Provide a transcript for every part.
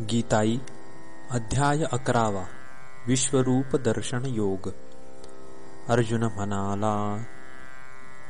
गीताई अध्याय 11 विश्वरूप दर्शन योग। अर्जुन म्हणाला,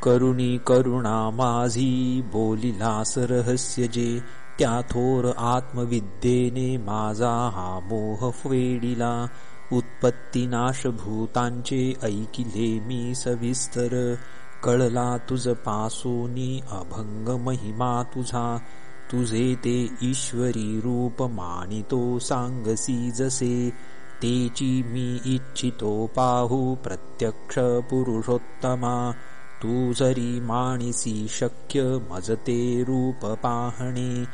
करुणी करुणा माझी बोलिलास रहस्य जे, त्या थोर आत्मविद्येने माझा हा मोह फेडिला। उत्पत्ती नाश भूतांचे ऐकिले मी सविस्तर, कळला तुझ पासोनी अभंग महिमा तुझा। तुझे ते ईश्वरी रूप मानितो सांगसी जसे, तेची मी इच्छितो पाहू प्रत्यक्ष पुरुषोत्तमा। तू जरी मानिसी शक्य मजते रूप पाहणे,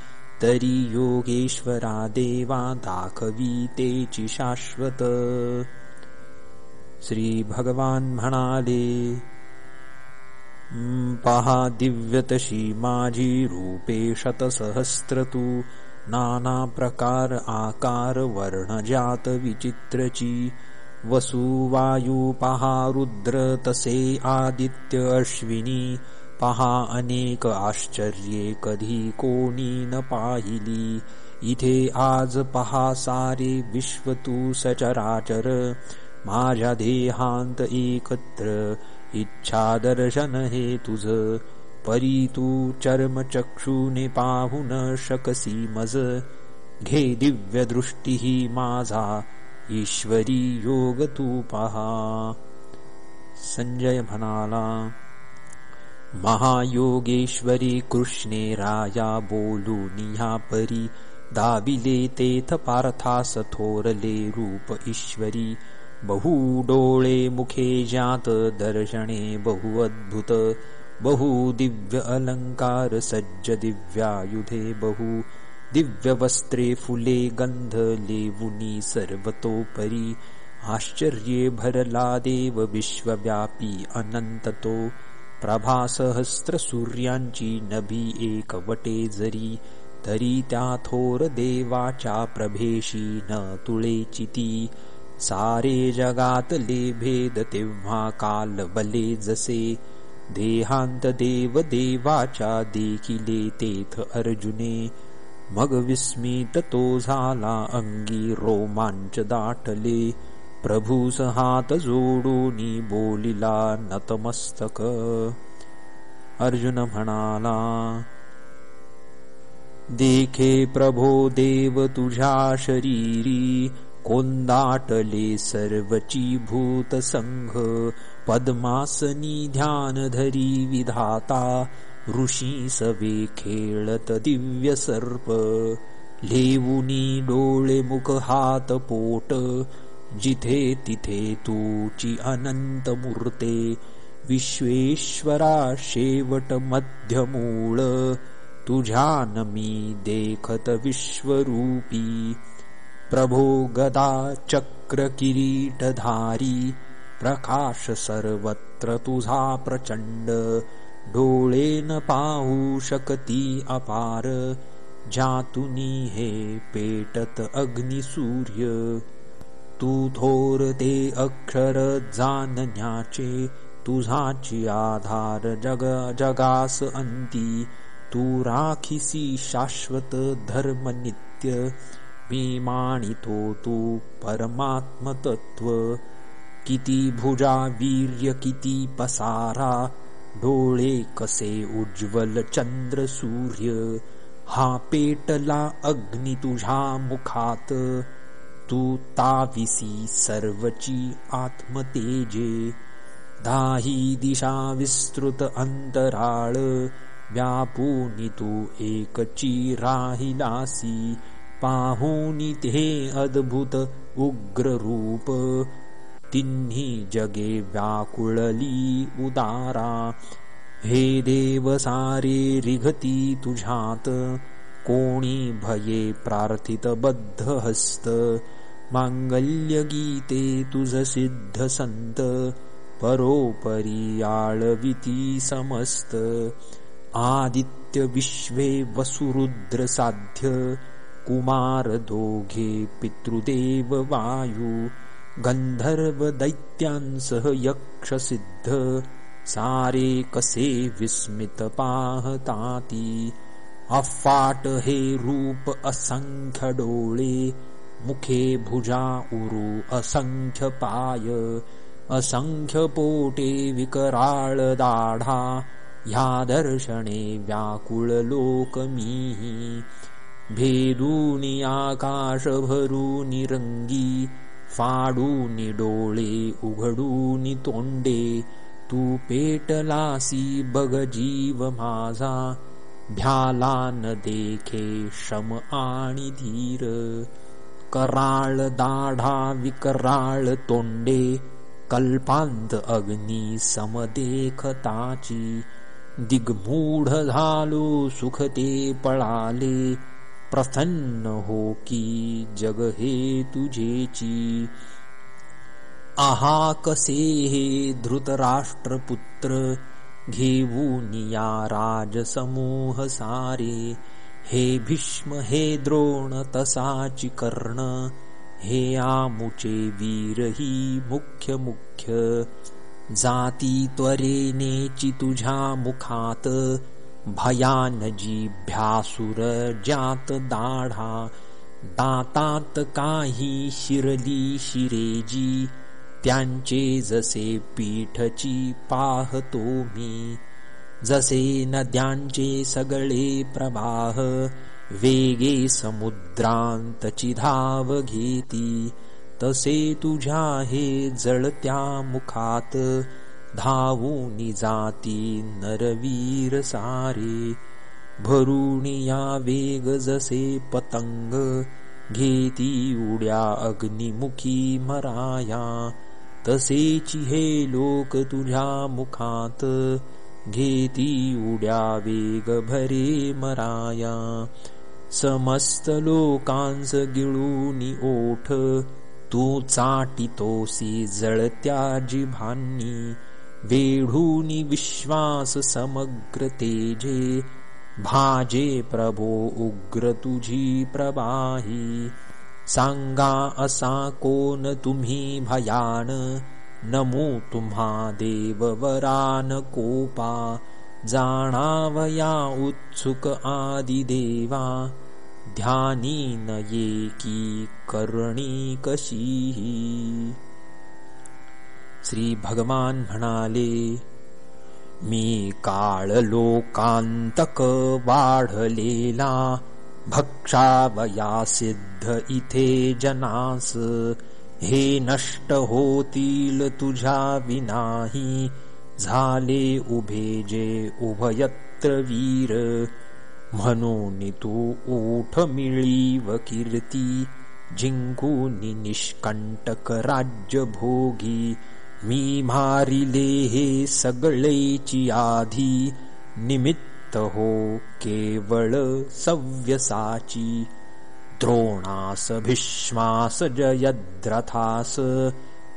तरी योगेश्वरा देवा दाखवी तेची शाश्वत। श्री भगवान म्हणाले, पहा दिव्य तशी माझी रूपे शतसहस्र तू, नाना प्रकार आकार वर्ण जात विचित्रची। वसुवायू पहा रुद्र तसे आदित्य अश्विनी, पहा अनेक आश्चर्ये कधी कोणी न पाहिली। इथे आज पहा सारे विश्व तू सचराचर, माझ्या देहांत एकत्र इच्छा दर्शन हे तुझ। परी तू चर्मचक्षुने पाहू न शकसी मज, घे दिव्य दृष्टी ही माझा ईश्वरी योग तू पहा। संजय म्हणाला, महायोगेश्वरी कृष्णे राया बोलून ह्या परी, दाविले तेथ पार्थास थोरले रूप ईश्वरी। बहु डोळे मुखे ज्यात दर्शने बहु अद्भुत, बहु दिव्य अलंकार सज्ज दिव्यायुधे बहु। दिव्य वस्त्रे फुले गंध लेवुनी सर्वतोपरी, आश्चर्ये भरला देव विश्वव्यापी अनंत तो। प्रभा सहस्त्र सूर्यांची नभी एकवटे जरी, तरी त्या थोर देवाच्या प्रभेशी न तुळेचिती। सारे जगातले भेद तेव्हा काल बले जसे, देहांत देव देवाच्या देखिले तेथ अर्जुने। मग विस्मित तो झाला अंगी रोमांच दाटले, प्रभूस हात जोडूनी बोलिला नतमस्तक। अर्जुन म्हणाला, देखे प्रभो देव तुझ्या शरीरी, कोंदाटले सर्वची भूत संघ। पद्मासनी ध्यान धरी विधाता, ऋषी सवे खेळत दिव्य सर्प। लेवुनी डोळे मुख हात पोट, जिथे तिथे तूची अनंत मूर्ते। विश्वेश्वरा शेवट मध्य मूळ, तुझ्यान मी देखत विश्वरूपी। प्रभो गदा चक्र किरीटधारी, प्रकाश सर्वत्र तुझा प्रचंड। डोळे न पाहू शकती अपार, ज्यातुनी हे पेटत अग्नि सूर्य। तू थोर ते अक्षर जाणण्याचे, तुझाची आधार जगास अंती। तू राखिसी शाश्वत धर्म नित्य, मी मानितो तू परमात्मतत्व। किती भुजा वीर्य किती पसारा, डोळे कसे उज्ज्वल चंद्र सूर्य। हा पेटला अग्नि तुझ्या मुखात, तू ताविसी सर्वची आत्मतेजे। दाही दिशा विस्तृत अंतराळ, व्यापूनी तू एकची राहिलासी। पाहुनी ते अद्भुत उग्र रूप, तिन्ही जगे व्याकुळली उदारा। हे देव सारे रिघती तुझ्यात, कोणी भये प्रार्थित बद्ध हस्त। मांगल्य गीते तुझ सिद्ध संत, परोपरी आळविती समस्त। आदित्य विश्वे वसुरुद्र साध्य, कुमार दोघे पितृदेव वायू। गंधर्व दैत्यांसह यक्ष सिद्ध, सारे कसे विस्मित पाहताती। अफाट हे रूप असंख्य डोळे, मुखे भुजा उरू असंख्य पाय, असंख्य पोटे विकराळ दाढा, ह्या दर्शने व्याकुळ लोक मीही. भेदूनी आकाश भरूनी रंगी, फाडूनी डोळे उघडूनी तोंडे, तू पेटलासी बग जीव माझा, भ्याला न देखे शम आणि धीर. कराळ दाढा विकराळ तोंडे, कल्पांत अग्नी समदेखताची, दिग्मूढ झालो सुखते पळाले, प्रसन्न हो की जग हे तुझेची. आहा कसे हे धृतराष्ट्रपुत्र, घेऊनिया राजसमूह सारे, हे भीष्म हे द्रोण तसाची कर्ण, हे आमुचे वीर ही मुख्य मुख्य. जाती त्वरेनेची तुझ्या मुखात, भयान जिभ्यासुर ज्यात दाढा, दातात काही शिरली शिरेजी, त्यांचे जसे पीठची पाहतो मी. जसे नद्यांचे सगळे प्रवाह, वेगे समुद्रांतची धाव घेती, तसे तुझ्या हे जळत्या मुखात, धावूनी जाती नरवीर सारे. भरूनिया वेग जसे पतंग, घेती उड्या अग्निमुखी मराया, तसेची हे लोक तुझ्या मुखात, घेती उड्या वेग भरे मराया. समस्त लोकांस गिळूनी ओठ, तू चाटितोसी जळत्या जिभांनी, वेढूनी विश्वास समग्र तेजे, भाजे प्रभो उग्र तुझी प्रवाही. सांगा असा कोण तुम्ही भयान, नमो तुम्हा देववरान कोपा, जाणावया उत्सुक आदिदेवा, ध्यानी न ये की करणी कशीही. श्री भगवान म्हणाले, मी काळ लोकांतक वाढलेला, भक्षावया सिद्ध इथे जनास, हे नष्ट होतील तुझ्या विनाही, झाले उभे जे उभयत्र वीर. म्हणून तू ओठ मिळीव कीर्ती, जिंकूनी निष्कंटक राज्य भोगी. मी मारिले हे सगळेची आधी, निमित्त हो केवळ सव्यसाची. द्रोणास भीष्मास जयद्रथास,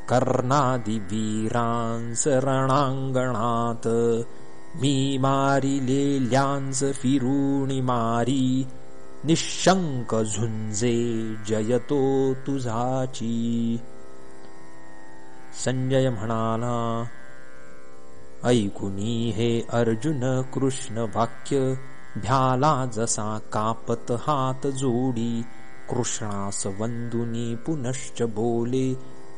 कर्णादि वीरांस रणांगणात, मी मारिलेल्यांस फिरूनी मारी, निशंक झुंजे जयतो तुझाची. संजय म्हणाला, ऐकुनी हे अर्जुन कृष्ण वाक्य, भ्याला जसा कापत हात जोडी, कृष्णास वंदुनी पुनश्च बोले,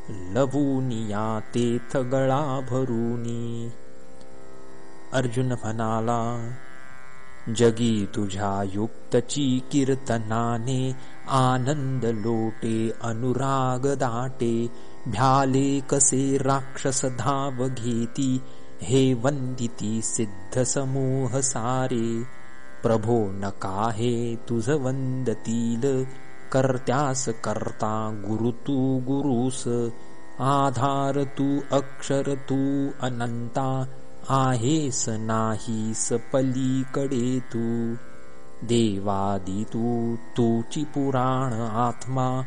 लवूनिया तेथ गळा भरूनी. अर्जुन म्हणाला, जगी तुझ्या युक्तची कीर्तनाने, आनंद लोटे अनुराग दाटे, भ्याले कसे राक्षस धाव घेती, हे वंदिती सिद्ध समूह सारे. प्रभो नका हे तुझ वंदतील, कर्त्यास कर्ता गुरु तू गुरुस. आधार तू अक्षर तू अनंता, आहेस नाहीस पलीकडे तू. देवादी तूची पुराण आत्मा,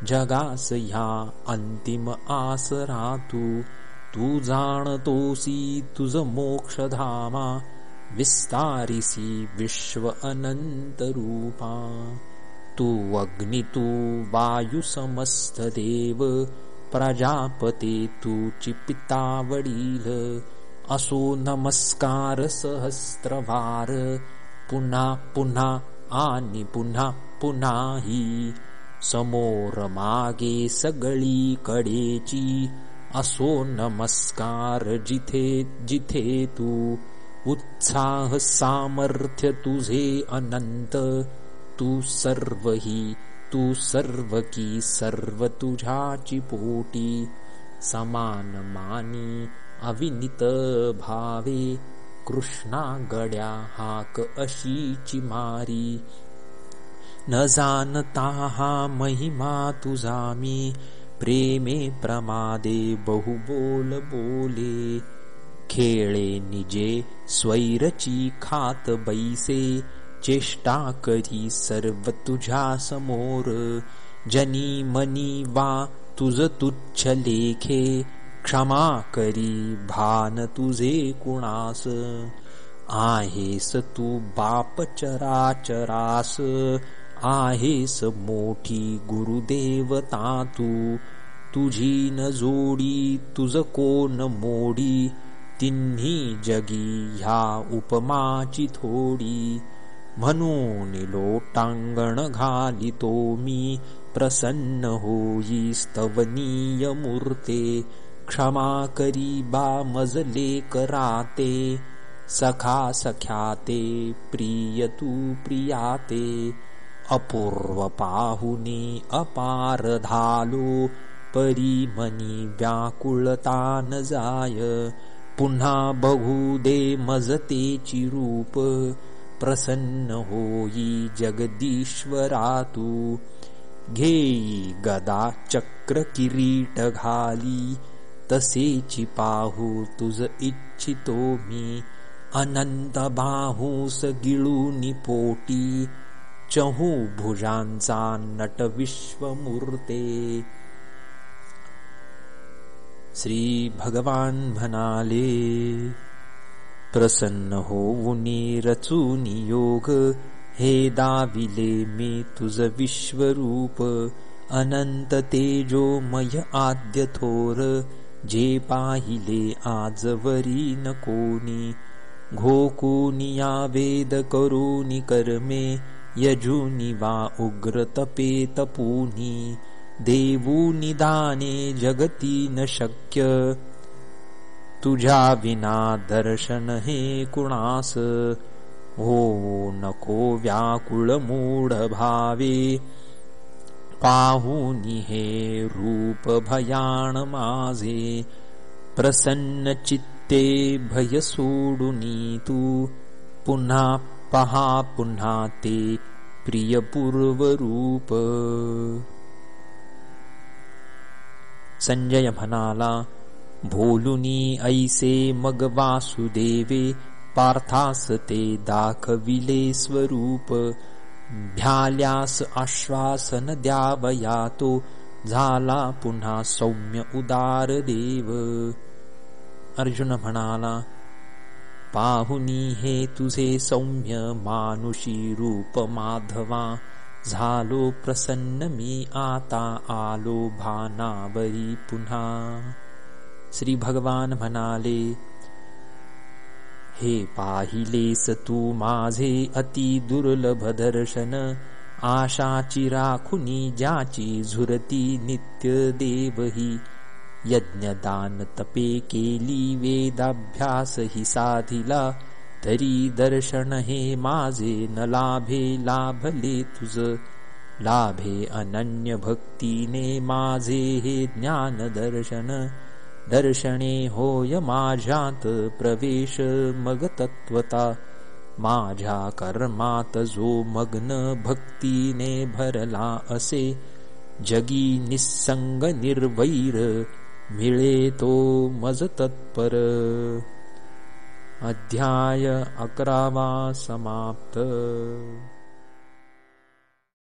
जगास ह्या अंतिम आसरा तू. तू जाणतोसी तुझ मोक्षधामा, विस्तारिसी विश्व अनंत रूपा. तू अग्नि तू वायु समस्त देव, प्रजापते तूची पिता वडील. असो नमस्कार सहस्त्रवार, पुन्हा पुन्हा आणि पुन्हा पुन्हाही. समोर मागे सगळी कडेची असो नमस्कार जिथे जिथे तू. उत्साह सामर्थ्य तुझे अनंत, तू सर्वही तू सर्व की सर्व तुझ्याची पोटी. समान मानी अविनित भावे, कृष्णा गड्या हाक अशीची मारी. न जाणता हा महिमा तुझा मी, प्रेमे प्रमादे बहु बोल बोले. खेळे निजे स्वैरची खात बैसे, चेष्टा करी सर्व तुझ्या समोर. जनी मनी वा तुझ तुच्छ लेखे, क्षमा करी भान तुझे कुणास. आहेस तू बाप चराचरास, आहेस मोठी गुरुदेवता तू. तुझी न जोडी तुझ कोण मोडी, तिन्ही जगी ह्या उपमाची थोडी. म्हणून लोटांगण घालितो मी, प्रसन्न होई स्तवनीय मूर्ते. क्षमा करी बा मजले कराते, सखा सख्याते प्रिय तू प्रियाते. अपूर्व पाहुने अपार धालो, परी मनी व्याकुळता न जाय. पुन्हा बघू दे मजतेची रूप, प्रसन्न होई जगदीश्वरा तू. घेई गदा चक्र किरीट घाली, तसेची पाहू तुझ इच्छितो मी. अनंत बाहूस गिळूनी पोटी, चहू भुजांचा नट विश्वमूर्ते. श्री भगवान म्हणाले, प्रसन्न होऊनी रचूनी योग, हे दाविले मी तुझ विश्वरूप. अनंत तेजोमय आद्य थोर, जे पाहिले आजवरी न कोणी. घोकुनी या वेद करूनी कर्मे, यजुनी वा उग्र तपे तपूनी. देवूनी दाने जगती न शक्य, तुझ्या विना दर्शन हे कुणास. हो नको व्याकुळ मूढ भावे, पाहुनी हे रूप भयाण माझे. प्रसन्न चित्ते भय सोडुनी तू, पुन्हा पहा पुन्हा ते प्रिय पूर्वरूप. संजय म्हणाला, भोलुनी ऐसे मग वासुदेवे, पार्थास ते दाखविले स्वरूप. भ्याल्यास आश्वासन द्यावया तो, झाला पुन्हा सौम्य उदार देव. अर्जुन म्हणाला, पाहुनी हे तुझे सौम्य मानुषी रूप माधवा. झालो प्रसन्न मी आता आलो भानावरी पुन्हा. श्री भगवान म्हणाले, हे पाहिलेस तू माझे अति दुर्लभ दर्शन. आशाची राखुनी ज्याची झुरती नित्य देवही. यज्ञदान तपे केली वेदाभ्यास ही साधिला. तरी दर्शन हे माझे न लाभे लाभले तुझ. लाभे अनन्य भक्तीने माझे हे ज्ञान दर्शन. दर्शने होय माझ्यात प्रवेश मग तत्वता. माझ्या कर्मात जो मग्न भक्तीने भरला असे. जगी निस्संग निर्वैर मिळे तो मज तत्पर. अध्याय 11 समाप्त.